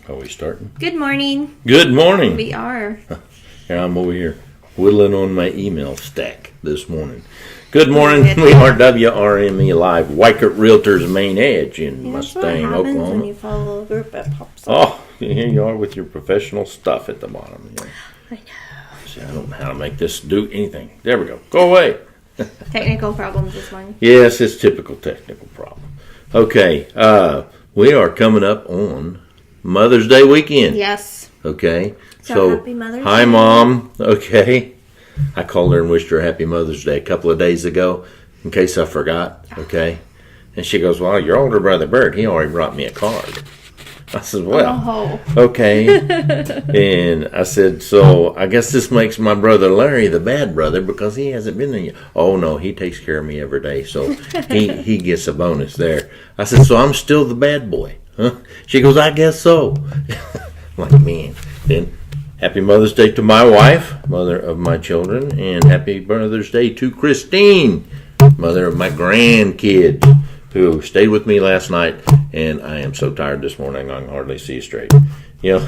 Are we starting? Good morning. Good morning. We are. Here, I'm over here whittling on my email stack this morning. Good morning. We are WRME Live, Weikert Realtors Main Edge in Mustang, Oklahoma. Oklahoma. When you follow a group, it pops up. Oh, here you are with your professional stuff at the bottom. Yeah. I know. See, I don't know how to make this do anything. There we go. Go away. Technical problems this morning. Yes, it's typical technical problem. Okay, we are coming up on Mother's Day weekend. Yes. Okay. So happy Mother's hi, Day. Mom. Okay. I called her and wished her Happy Mother's Day a couple of days ago in case I forgot. Okay. And she goes, well, your older brother, Bert, he already brought me a card. I said, well, okay. And I said, so I guess this makes my brother Larry the bad brother because he hasn't been there yet. Oh, no, he takes care of me every day. So he gets a bonus there. I said, so I'm still the bad boy. Huh? She goes, I guess so. Like, man. Then happy Mother's Day to my wife, mother of my children, and happy Mother's Day to Christine, mother of my grandkids, who stayed with me last night, and I am so tired this morning I can hardly see straight. You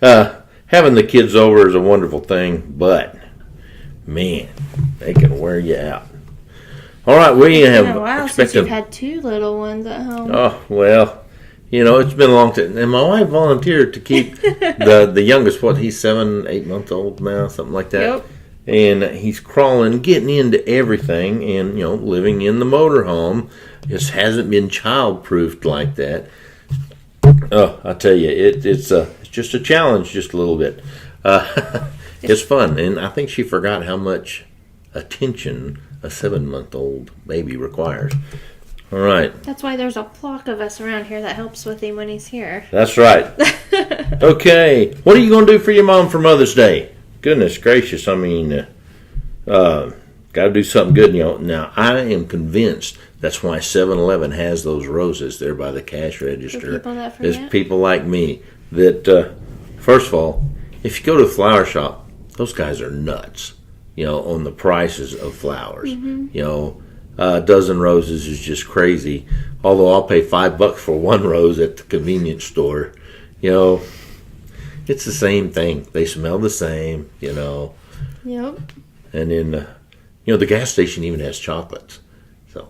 know, having the kids over is a wonderful thing, but, man, they can wear you out. All right, we have It's been a while since you've had two little ones at home. Oh, well, you know, it's been a long time. And my wife volunteered to keep the youngest, he's 7-8 months old now, something like that. Yep. And he's crawling, getting into everything, and, you know, living in the motorhome. Just hasn't been child-proofed like that. Oh, I tell you, it's just a challenge, just a little bit. It's fun, and I think she forgot how much attention a 7-month-old baby requires. All right. That's why there's a flock of us around here that helps with him when he's here. That's right. Okay. What are you going to do for your mom for Mother's Day? Goodness gracious. I mean, got to do something good. You know, now, I am convinced that's why 7-Eleven has those roses there by the cash register. For people that forget? There's people like me that, first of all, if you go to a flower shop, those guys are nuts, you know, on the prices of flowers. Mm-hmm. You know, a dozen roses is just crazy. Although I'll pay $5 for one rose at the convenience store. You know, it's the same thing. They smell the same, you know. Yep. And then, you know, the gas station even has chocolates. So,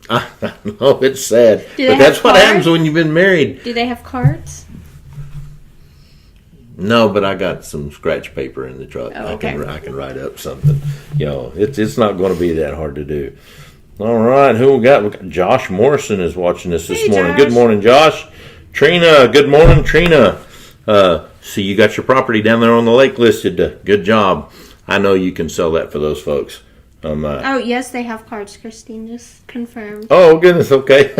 I know it's sad. But that's what happens when you've been married. Do they have cards? No, but I got some scratch paper in the truck. Oh, okay. I can write up something. You know, it's not going to be that hard to do. All right, who we got? We got Josh Morrison is watching us this morning. Josh. Good morning, Josh. Trina, good morning, Trina. See, you got your property down there on the lake listed. Good job. I know you can sell that for those folks. Oh, yes, they have cards. Christine just confirmed. Oh, goodness, okay.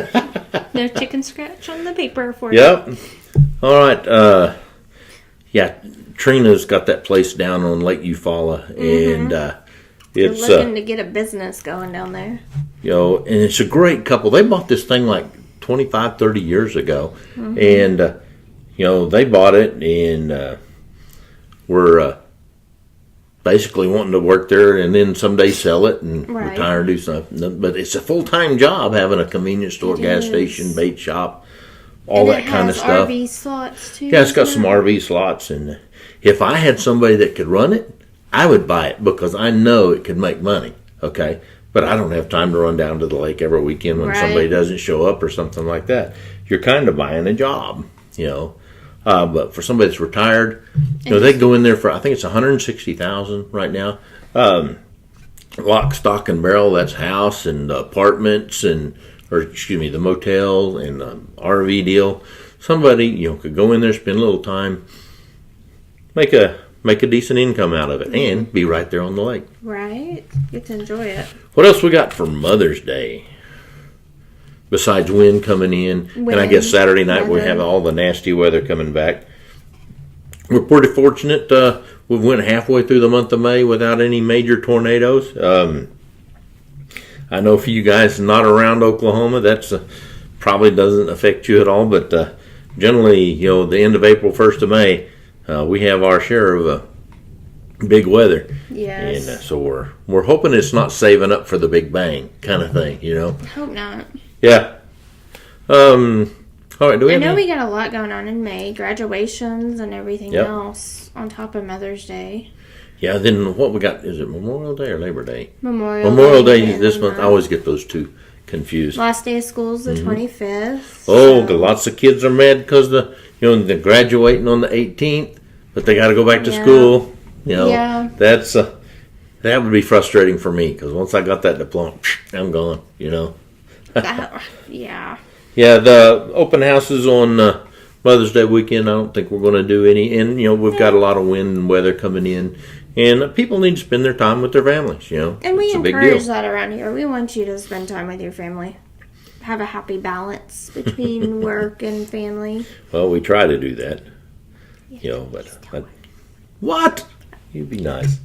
No chicken scratch on the paper for you. Yep. All right, yeah, Trina's got that place down on Lake Eufaula, and it's They're looking to get a business going down there. You know, and it's a great couple. They bought this thing like 25, 30 years ago, and you know, they bought it and were basically wanting to work there, and then someday sell it and retire and do something. But it's a full-time job having a convenience store, gas station, bait shop. All that kind of stuff. RV slots too. Yeah, it's got some RV slots, and if I had somebody that could run it, I would buy it because I know it could make money. Okay, but I don't have time to run down to the lake every weekend when somebody doesn't show up or something like that. You're kind of buying a job, you know. But for somebody that's retired, you know, they go in there for, I think it's $160,000 right now. Lock, stock, and barrel. That's house and apartments and. Or excuse me, the motel and the RV deal. Somebody, you know, could go in there, spend a little time, make a decent income out of it, and be right there on the lake. Right, get to enjoy it. What else we got for Mother's Day? Besides wind coming in, and I guess Saturday night we have all the nasty weather coming back. We're pretty fortunate. We went halfway through the month of May without any major tornadoes. I know for you guys not around Oklahoma, that's probably doesn't affect you at all. But generally, you know, the end of April, 1st of May, we have our share of big weather. Yes. And so we're hoping it's not saving up for the big bang kind of thing, you know. Hope not. Yeah. All right, do we I have know any? we got a lot going on in May, graduations and everything Yep. else on top of Mother's Day. Yeah, then what we got, is it Memorial Day or Labor Day? Memorial Day and this then, month. I always get those two confused. Last day of school is the 25th. Oh, so- lots of kids are mad because they're graduating on the 18th, but they got to go back to Yeah. school. Yeah. That's that would be frustrating for me because once I got that diploma, I'm gone. Yeah. Yeah, the open houses on Mother's Day weekend. I don't think we're going to do any, and we've got a lot of wind and weather coming in, and people need to spend their time with their families. And we it's a big encourage deal. that around here. We want you to spend time with your family. Have a happy balance between work and family. Well, we try to do that. But what? You'd be nice.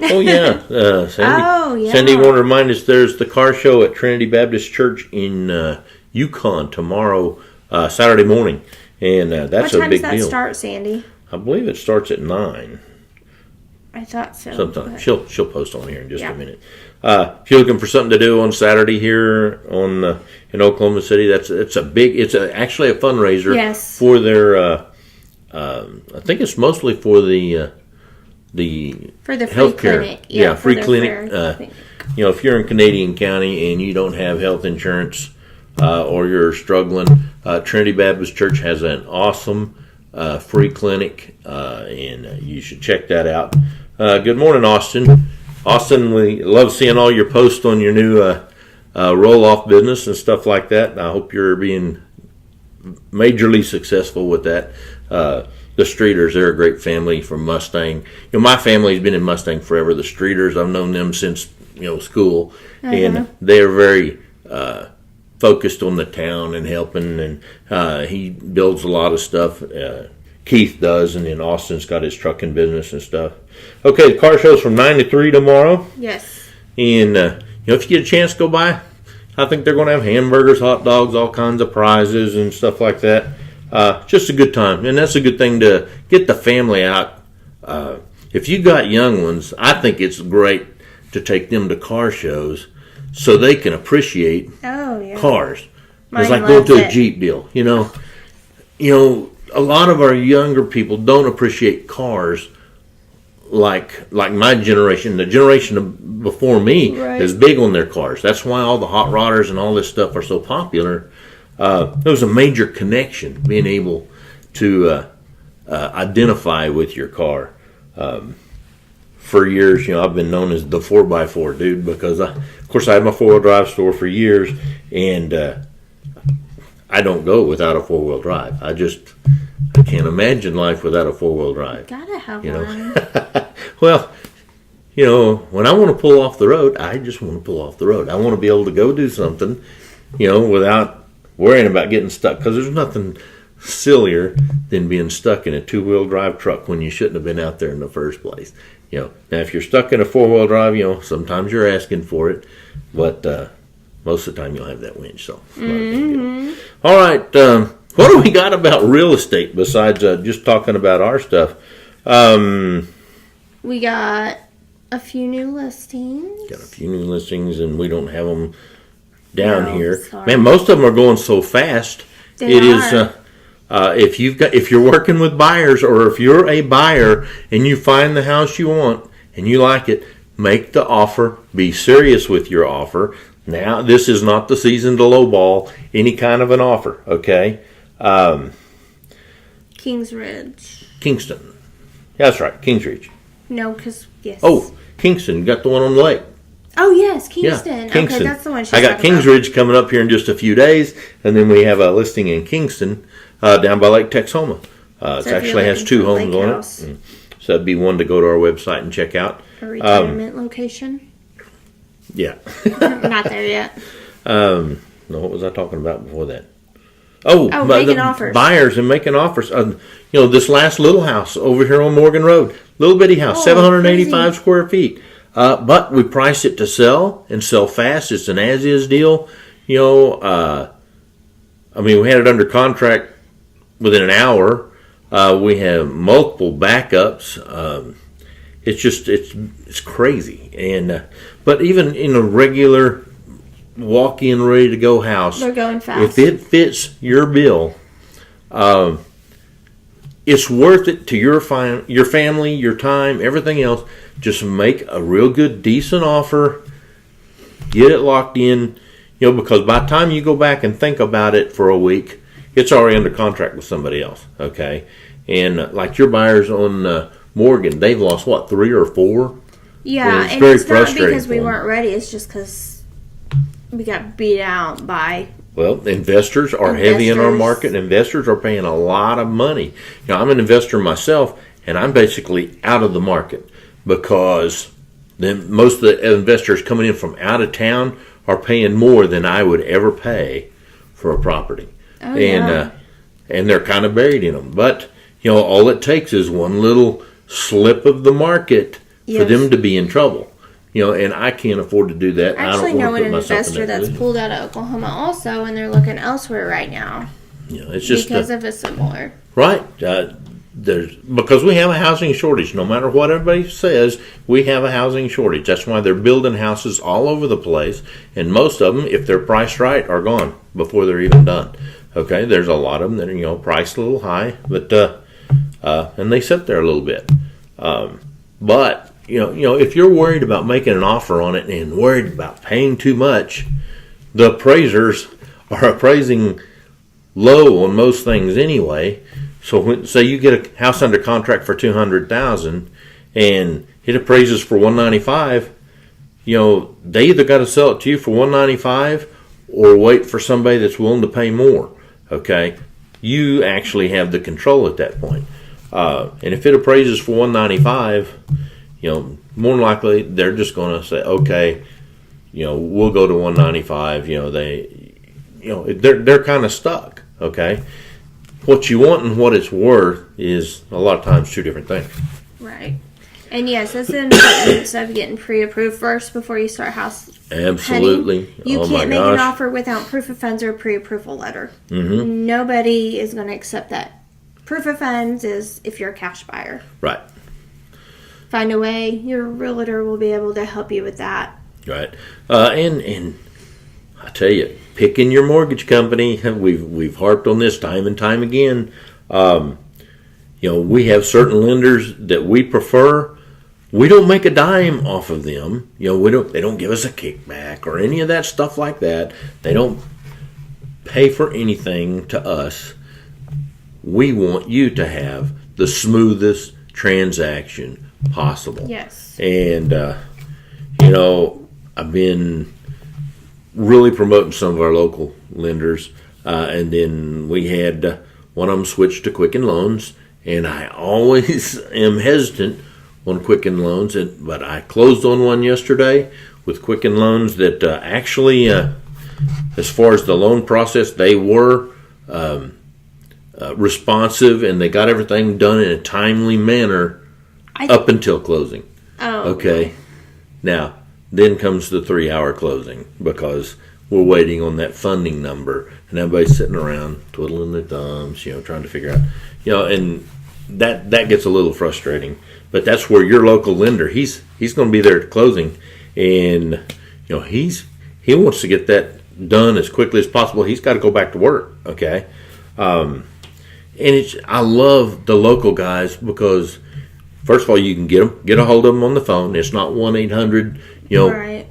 Oh yeah, Sandy. Oh, yeah. Sandy wanted to remind us there's the car show at Trinity Baptist Church in Yukon tomorrow, Saturday morning, and that's What a time big does that deal. start, Sandy? I believe it starts at 9. I thought so. Sometime but- she'll post on here in just Yeah. a minute. If you're looking for something to do on Saturday here in Oklahoma City, it's actually a fundraiser Yes. for their. I think it's mostly for the For the free healthcare. clinic. Yeah, for free their clinic. clinic. If you're in Canadian County and you don't have health insurance or you're struggling, Trinity Baptist Church has an awesome free clinic, and you should check that out. Good morning, Austin. Austin, we love seeing all your posts on your new roll-off business and stuff like that. I hope you're being majorly successful with that. The Streeters, they're a great family from Mustang. My family's been in Mustang forever. The Streeters, I've known them since school, and they're very focused on the town and helping. And he builds a lot of stuff. Keith does, and then Austin's got his trucking business and stuff. Okay, the car show's from 9 to 3 tomorrow, Yes. and if you get a chance, go by. I think they're going to have hamburgers, hot dogs, all kinds of prizes and stuff like that. Just a good time, and that's a good thing to get the family out. If you got young ones, I think it's great to take them to car shows so they can appreciate Oh, yeah. cars. It's Mine like going loves to a it. Jeep deal. A lot of our younger people don't appreciate cars like my generation. The generation before me Right. is big on their cars. That's why all the hot rodders and all this stuff are so popular. There was a major connection being able to identify with your car. For years, I've been known as the 4x4 dude because, of course, I had my 4-wheel drive store for years, and I don't go without a 4-wheel drive. I can't imagine life without a 4-wheel drive. Gotta have You know. one. Well, when I want to pull off the road, I just want to pull off the road. I want to be able to go do something, without worrying about getting stuck, because there's nothing sillier than being stuck in a 2-wheel drive truck when you shouldn't have been out there in the first place. Now if you're stuck in a 4-wheel drive, sometimes you're asking for it, but most of the time you'll have that winch. So, it's not a big deal. All right, what do we got about real estate besides just talking about our stuff? We got a few new listings. Got a few new listings, and we don't have them down No, here. sorry. Man, most of them are going so fast. They It is. are. If you're working with buyers, or if you're a buyer and you find the house you want and you like it, make the offer. Be serious with your offer. Now, this is not the season to lowball any kind of an offer. Okay, Kings Ridge. Kingston. Yeah, that's right, Kingsridge. No, because, yes. Oh, Kingston. You got the one on the lake. Oh, yes, Yeah, Kingston. Kingston. Okay, that's the one she's I got talking about. Kingsridge coming up here in just a few days, and then we have a listing in Kingston down by Lake Texoma. It if you're actually has looking 2 for a homes lake on house. it. So that'd be one to go to our website and check out. A retirement location. Yeah. Not there yet. No, what was I talking about before that? Oh, Oh, but making the offers. Buyers and making offers. This last little house over here on Morgan Road, little bitty house, Oh, 785 crazy. square feet. But we price it to sell and sell fast. It's an as-is deal. We had it under contract within an hour. We have multiple backups. It's crazy. And but even in a regular walk-in, ready-to-go house. They're going fast. If it fits your bill, it's worth it to your family, your time, everything else. Just make a real good, decent offer. Get it locked in, because by the time you go back and think about it for a week, it's already under contract with somebody else, okay? And like your buyers on Morgan, they've lost, 3 or 4? Yeah, it's and very it's not frustrating because we for 'em. weren't ready. It's just because we got beat out by... Well, investors are heavy in our Investors. market. Investors are paying a lot of money. I'm an investor myself, and I'm basically out of the market because then most of the investors coming in from out of town are paying more than I would ever pay for a property. Oh, yeah. And they're kind of buried in them. But, all it takes is one little slip of the market for Yes. them to be in trouble. And I can't afford to do that. I I actually don't know want to an put myself investor in that that's position. pulled out of Oklahoma also, and they're looking elsewhere right now It's just because of a similar. right. Because we have a housing shortage. No matter what everybody says, we have a housing shortage. That's why they're building houses all over the place, and most of them, if they're priced right, are gone before they're even done. Okay, there's a lot of them that are priced a little high, but and they sit there a little bit. But if you're worried about making an offer on it and worried about paying too much, the appraisers are appraising low on most things anyway. So say you get a house under contract for $200,000 and it appraises for $195, they either got to sell it to you for $195 or wait for somebody that's willing to pay more. Okay, you actually have the control at that point. And if it appraises for $195, more than likely they're just going to say, okay, we'll go to $195. They're kind of stuck. Okay, what you want and what it's worth is a lot of times two different things. Right. And yes, that's the importance of getting pre-approved first before you start house Absolutely. hunting. You Oh my can't make gosh. an offer without proof of funds or a pre-approval letter. Mm-hmm. Nobody is going to accept that. Proof of funds is if you're a cash buyer. Right. Find a way. Your realtor will be able to help you with that. Right. And I tell you, picking your mortgage company, we've harped on this time and time again. We have certain lenders that we prefer. We don't make a dime off of them. They don't give us a kickback or any of that stuff like that. They don't pay for anything to us. We want you to have the smoothest transaction possible. Yes. And I've been really promoting some of our local lenders, and then we had one of them switch to Quicken Loans, and I always am hesitant on Quicken Loans, but I closed on one yesterday with Quicken Loans that actually, as far as the loan process, they were responsive, and they got everything done in a timely manner up until closing. Oh. Okay. Now, then comes the 3-hour closing because we're waiting on that funding number, and everybody's sitting around twiddling their thumbs, trying to figure out, and that gets a little frustrating. But that's where your local lender, he's going to be there at closing, and he wants to get that done as quickly as possible. He's got to go back to work. Okay. And I love the local guys because, first of all, you can get a hold of them on the phone. It's not 1-800, Right.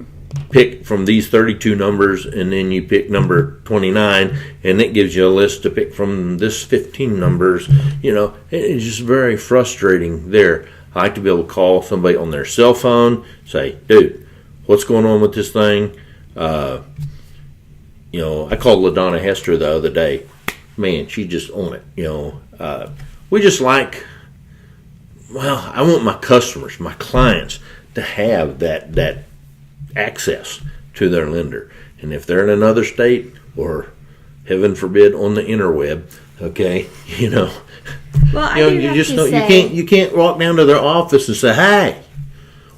pick from these 32 numbers, and then you pick number 29, and it gives you a list to pick from this 15 numbers. It's just very frustrating there. I like to be able to call somebody on their cell phone, say, dude, what's going on with this thing? I called LaDonna Hester the other day. Man, she just on it. We just I want my customers, my clients, to have that access to their lender. And if they're in another state or, heaven forbid, on the interweb, okay, Well, I do you have just to don't, say, you can't walk down to their office and say, hey,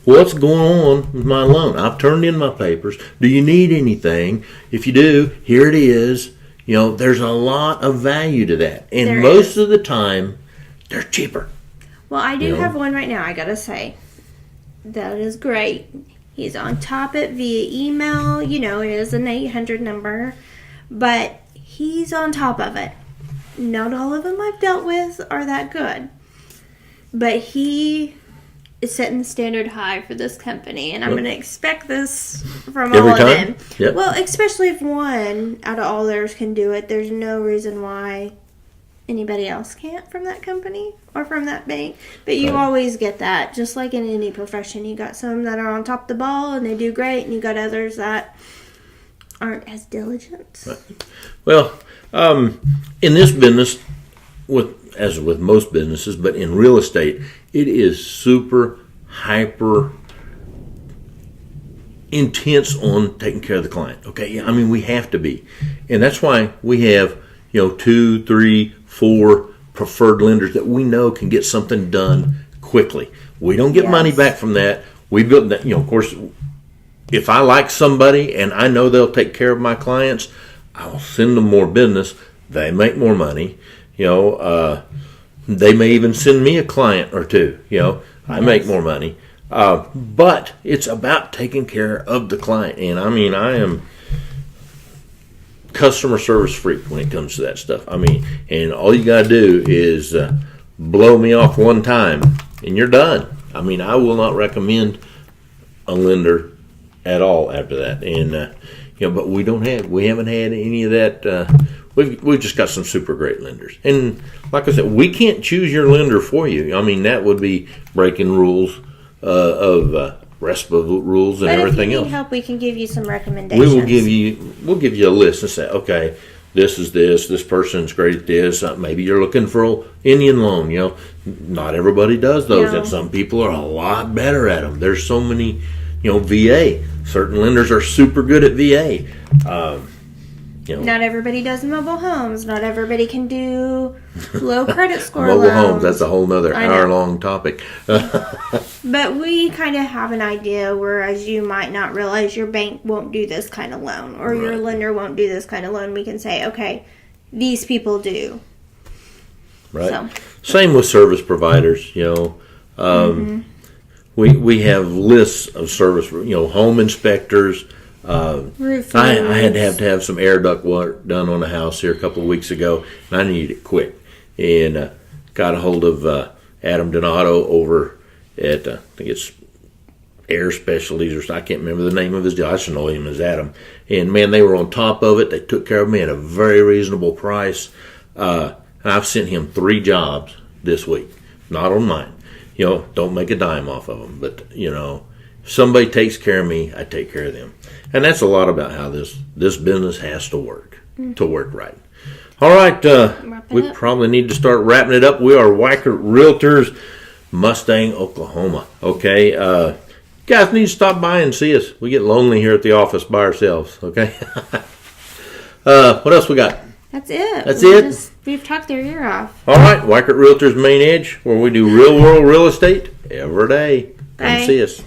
what's going on with my loan? I've turned in my papers. Do you need anything? If you do, here it is. There's a lot of value to that. And There most is. of the time, they're cheaper. well, I do have one right now, I gotta say. That is great. He's on top of it via email. You know, it is an 800 number, but he's on top of it. Not all of them I've dealt with are that good, but he is setting the standard high for this company, and I'm going to expect this from Every all of time? them. Yep. Well, especially if one out of all theirs can do it, there's no reason why anybody else can't from that company or from that bank. But you Right. always get that, just like in any profession. You got some that are on top of the ball and they do great, and you got others that aren't as diligent. Right. Well, in this business, as with most businesses, but in real estate, it is super hyper intense on taking care of the client. Okay, I mean we have to be, and that's why we have 2, 3, 4 preferred lenders that we know can get something done quickly. We don't get Yes. money back from that. We built that. Of course, if I like somebody and I know they'll take care of my clients, I'll send them more business. They make more money. They may even send me a client or two. I make more money. But it's about taking care of the client. And I mean, I am customer service freak when it comes to that stuff. I mean, and all you got to do is blow me off one time and you're done. I mean, I will not recommend a lender at all after that. And, but we haven't had any of that. We've just got some super great lenders. And like I said, we can't choose your lender for you. I mean, that would be breaking rules of RESPA rules and But everything if you need else. help, we can give you some recommendations. We'll give you a list and say, okay, this is this person's great at this. Maybe you're looking for an Indian loan. Not everybody does those, No. and some people are a lot better at them. There's so many, VA. Certain lenders are super good at VA. Not everybody does mobile homes. Not everybody can do low credit score Mobile loans. homes, that's a whole nother I know. hour-long topic. But we kind of have an idea, whereas you might not realize your bank won't do this kind of loan, or your Right. lender won't do this kind of loan. We can say, okay, these people do. Right. So. Same with service providers. We have lists of service. Home inspectors. Roofers. I had to have some air duct work done on the house here a couple of weeks ago, and I needed it quick. And got a hold of Adam Donato over at I think it's Air Specialties, or I can't remember the name of his deal. I just know him as Adam. And man, they were on top of it. They took care of me at a very reasonable price. And I've sent him 3 jobs this week, not on mine. Don't make a dime off of them, but if somebody takes care of me, I take care of them. And that's a lot about how this business has to work right. All right, we probably need to start wrapping it up. We are Weichert Realtors, Mustang, Oklahoma. Okay, guys need to stop by and see us. We get lonely here at the office by ourselves. Okay. What else we got? That's it. That's it? We've talked their ear off. All right, Weichert Realtors Main Edge, where we do real world real estate every day. Come Bye. see us.